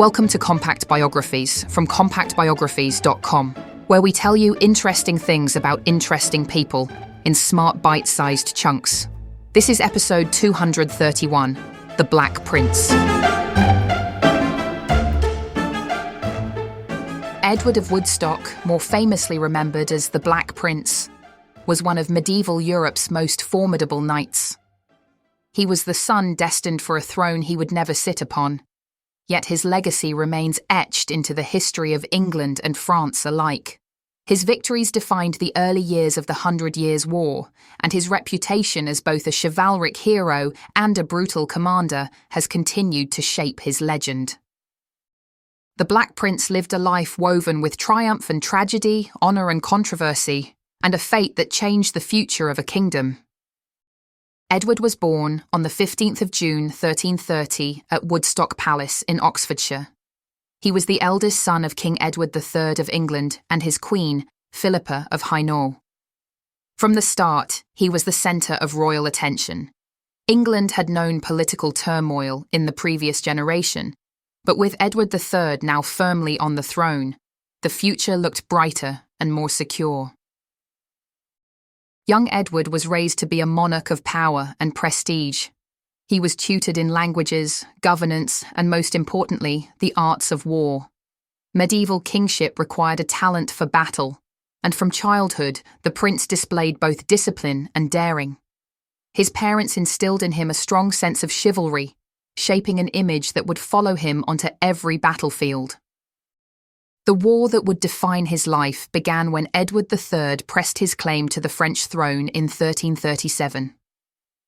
Welcome to Compact Biographies from compactbiographies.com, where we tell you interesting things about interesting people in smart bite-sized chunks. This is episode 231, The Black Prince. Edward of Woodstock, more famously remembered as the Black Prince, was one of medieval Europe's most formidable knights. He was the son destined for a throne he would never sit upon, yet his legacy remains etched into the history of England and France alike. His victories defined the early years of the 100 Years' War, and his reputation as both a chivalric hero and a brutal commander has continued to shape his legend. The Black Prince lived a life woven with triumph and tragedy, honour and controversy, and a fate that changed the future of a kingdom. Edward was born on the 15th of June 1330 at Woodstock Palace in Oxfordshire. He was the eldest son of King Edward III of England and his queen, Philippa of Hainault. From the start, he was the centre of royal attention. England had known political turmoil in the previous generation, but with Edward III now firmly on the throne, the future looked brighter and more secure. Young Edward was raised to be a monarch of power and prestige. He was tutored in languages, governance, and most importantly, the arts of war. Medieval kingship required a talent for battle, and from childhood, the prince displayed both discipline and daring. His parents instilled in him a strong sense of chivalry, shaping an image that would follow him onto every battlefield. The war that would define his life began when Edward III pressed his claim to the French throne in 1337.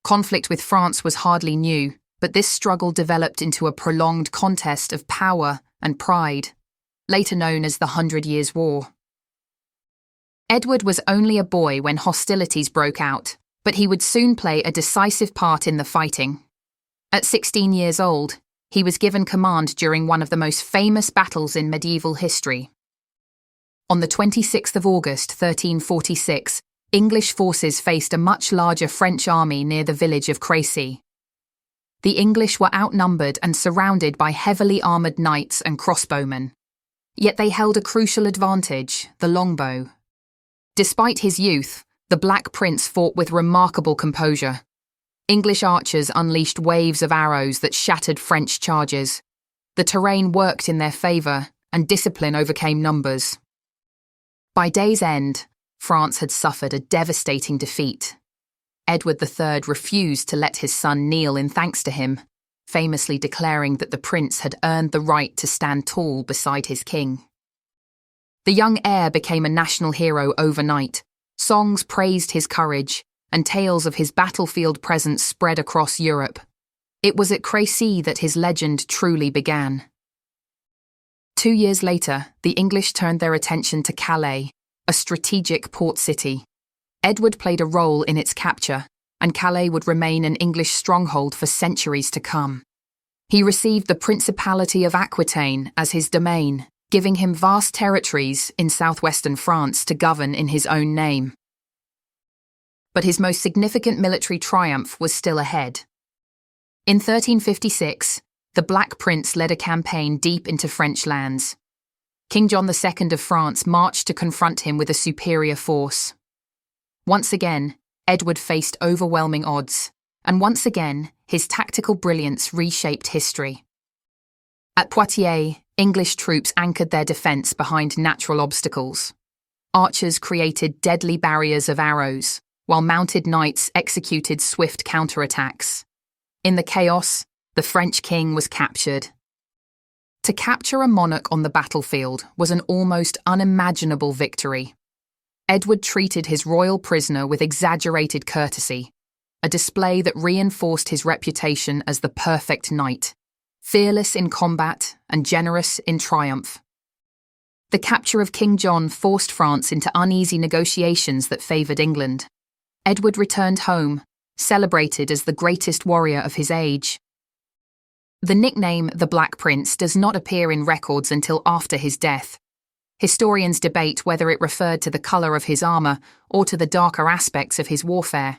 Conflict with France was hardly new, but this struggle developed into a prolonged contest of power and pride, later known as the 100 Years' War. Edward was only a boy when hostilities broke out, but he would soon play a decisive part in the fighting. At 16 years old, he was given command during one of the most famous battles in medieval history. On the 26th of August 1346, English forces faced a much larger French army near the village of Crécy. The English were outnumbered and surrounded by heavily armoured knights and crossbowmen. Yet they held a crucial advantage, the longbow. Despite his youth, the Black Prince fought with remarkable composure. English archers unleashed waves of arrows that shattered French charges. The terrain worked in their favour, and discipline overcame numbers. By day's end, France had suffered a devastating defeat. Edward III refused to let his son kneel in thanks to him, famously declaring that the prince had earned the right to stand tall beside his king. The young heir became a national hero overnight. Songs praised his courage, and tales of his battlefield presence spread across Europe. It was at Crécy that his legend truly began. 2 years later, the English turned their attention to Calais, a strategic port city. Edward played a role in its capture, and Calais would remain an English stronghold for centuries to come. He received the Principality of Aquitaine as his domain, giving him vast territories in southwestern France to govern in his own name. But his most significant military triumph was still ahead. In 1356, the Black Prince led a campaign deep into French lands. King John II of France marched to confront him with a superior force. Once again, Edward faced overwhelming odds, and once again, his tactical brilliance reshaped history. At Poitiers, English troops anchored their defence behind natural obstacles. Archers created deadly barriers of arrows, while mounted knights executed swift counterattacks. In the chaos, the French king was captured. To capture a monarch on the battlefield was an almost unimaginable victory. Edward treated his royal prisoner with exaggerated courtesy, a display that reinforced his reputation as the perfect knight, fearless in combat and generous in triumph. The capture of King John forced France into uneasy negotiations that favoured England. Edward returned home, celebrated as the greatest warrior of his age. The nickname the Black Prince does not appear in records until after his death. Historians debate whether it referred to the colour of his armour or to the darker aspects of his warfare.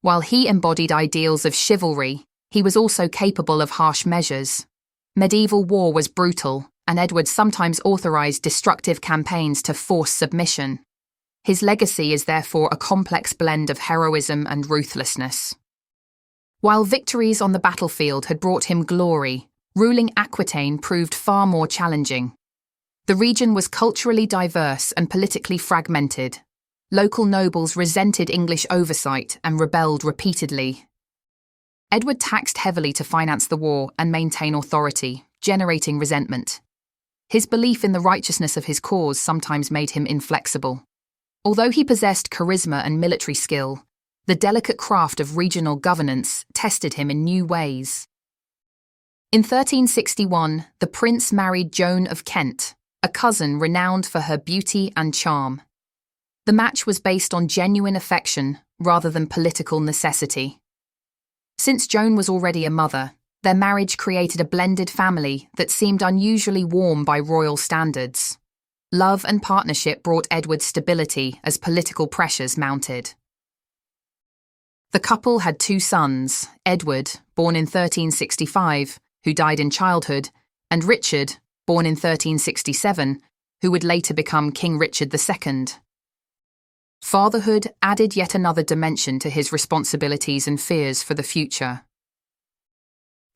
While he embodied ideals of chivalry, he was also capable of harsh measures. Medieval war was brutal, and Edward sometimes authorized destructive campaigns to force submission. His legacy is therefore a complex blend of heroism and ruthlessness. While victories on the battlefield had brought him glory, ruling Aquitaine proved far more challenging. The region was culturally diverse and politically fragmented. Local nobles resented English oversight and rebelled repeatedly. Edward taxed heavily to finance the war and maintain authority, generating resentment. His belief in the righteousness of his cause sometimes made him inflexible. Although he possessed charisma and military skill, the delicate craft of regional governance tested him in new ways. In 1361, the prince married Joan of Kent, a cousin renowned for her beauty and charm. The match was based on genuine affection rather than political necessity. Since Joan was already a mother, their marriage created a blended family that seemed unusually warm by royal standards. Love and partnership brought Edward stability as political pressures mounted. The couple had 2 sons, Edward, born in 1365, who died in childhood, and Richard, born in 1367, who would later become King Richard II. Fatherhood added yet another dimension to his responsibilities and fears for the future.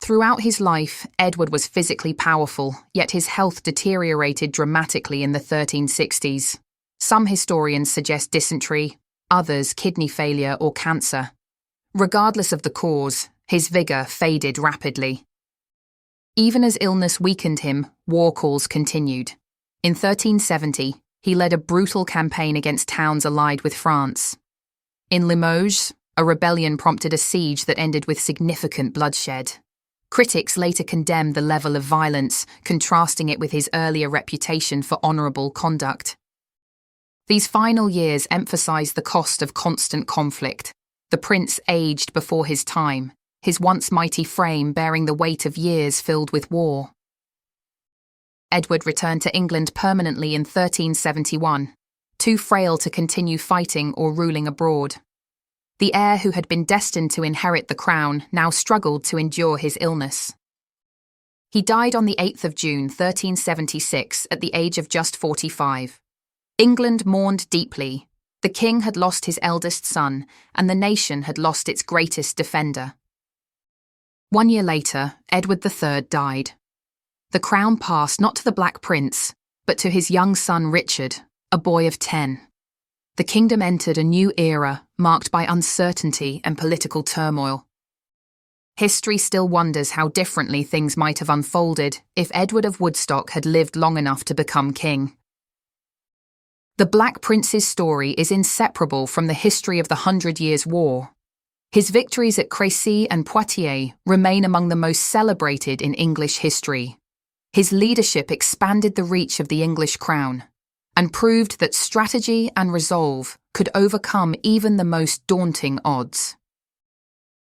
Throughout his life, Edward was physically powerful, yet his health deteriorated dramatically in the 1360s. Some historians suggest dysentery, others kidney failure or cancer. Regardless of the cause, his vigour faded rapidly. Even as illness weakened him, war calls continued. In 1370, he led a brutal campaign against towns allied with France. In Limoges, a rebellion prompted a siege that ended with significant bloodshed. Critics later condemned the level of violence, contrasting it with his earlier reputation for honourable conduct. These final years emphasised the cost of constant conflict. The prince aged before his time, his once mighty frame bearing the weight of years filled with war. Edward returned to England permanently in 1371, too frail to continue fighting or ruling abroad. The heir who had been destined to inherit the crown now struggled to endure his illness. He died on the 8th of June 1376 at the age of just 45. England mourned deeply. The king had lost his eldest son, and the nation had lost its greatest defender. 1 year later, Edward III died. The crown passed not to the Black Prince, but to his young son Richard, a boy of 10. The kingdom entered a new era marked by uncertainty and political turmoil. History still wonders how differently things might have unfolded if Edward of Woodstock had lived long enough to become king. The Black Prince's story is inseparable from the history of the 100 Years' War. His victories at Crécy and Poitiers remain among the most celebrated in English history. His leadership expanded the reach of the English crown and proved that strategy and resolve could overcome even the most daunting odds.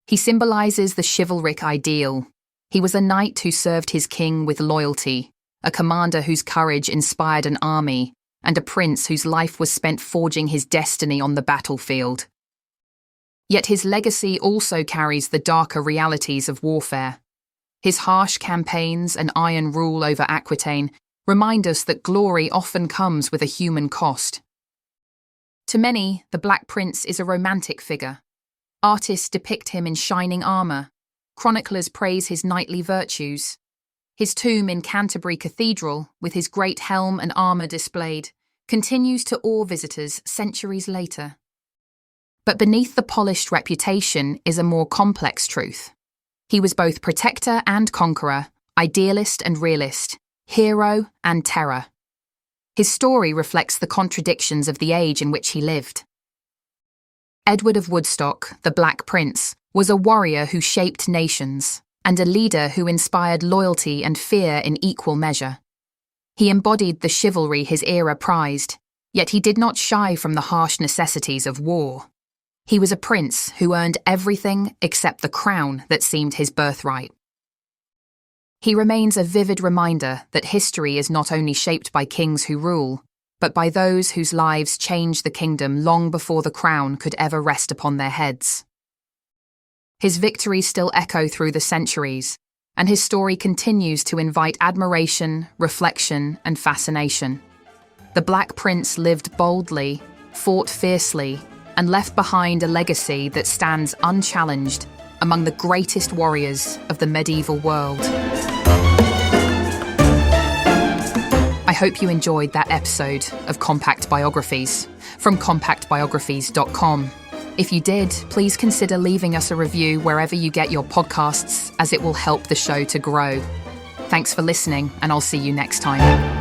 He symbolises the chivalric ideal. He was a knight who served his king with loyalty, a commander whose courage inspired an army, and a prince whose life was spent forging his destiny on the battlefield. Yet his legacy also carries the darker realities of warfare. His harsh campaigns and iron rule over Aquitaine remind us that glory often comes with a human cost. To many, the Black Prince is a romantic figure. Artists depict him in shining armour. Chroniclers praise his knightly virtues. His tomb in Canterbury Cathedral, with his great helm and armour displayed, continues to awe visitors centuries later. But beneath the polished reputation is a more complex truth. He was both protector and conqueror, idealist and realist, hero and terror. His story reflects the contradictions of the age in which he lived. Edward of Woodstock, the Black Prince, was a warrior who shaped nations, and a leader who inspired loyalty and fear in equal measure. He embodied the chivalry his era prized, yet he did not shy from the harsh necessities of war. He was a prince who earned everything except the crown that seemed his birthright. He remains a vivid reminder that history is not only shaped by kings who rule, but by those whose lives changed the kingdom long before the crown could ever rest upon their heads. His victories still echo through the centuries, and his story continues to invite admiration, reflection, and fascination. The Black Prince lived boldly, fought fiercely, and left behind a legacy that stands unchallenged among the greatest warriors of the medieval world. I hope you enjoyed that episode of Compact Biographies from compactbiographies.com. If you did, please consider leaving us a review wherever you get your podcasts, as it will help the show to grow. Thanks for listening, and I'll see you next time.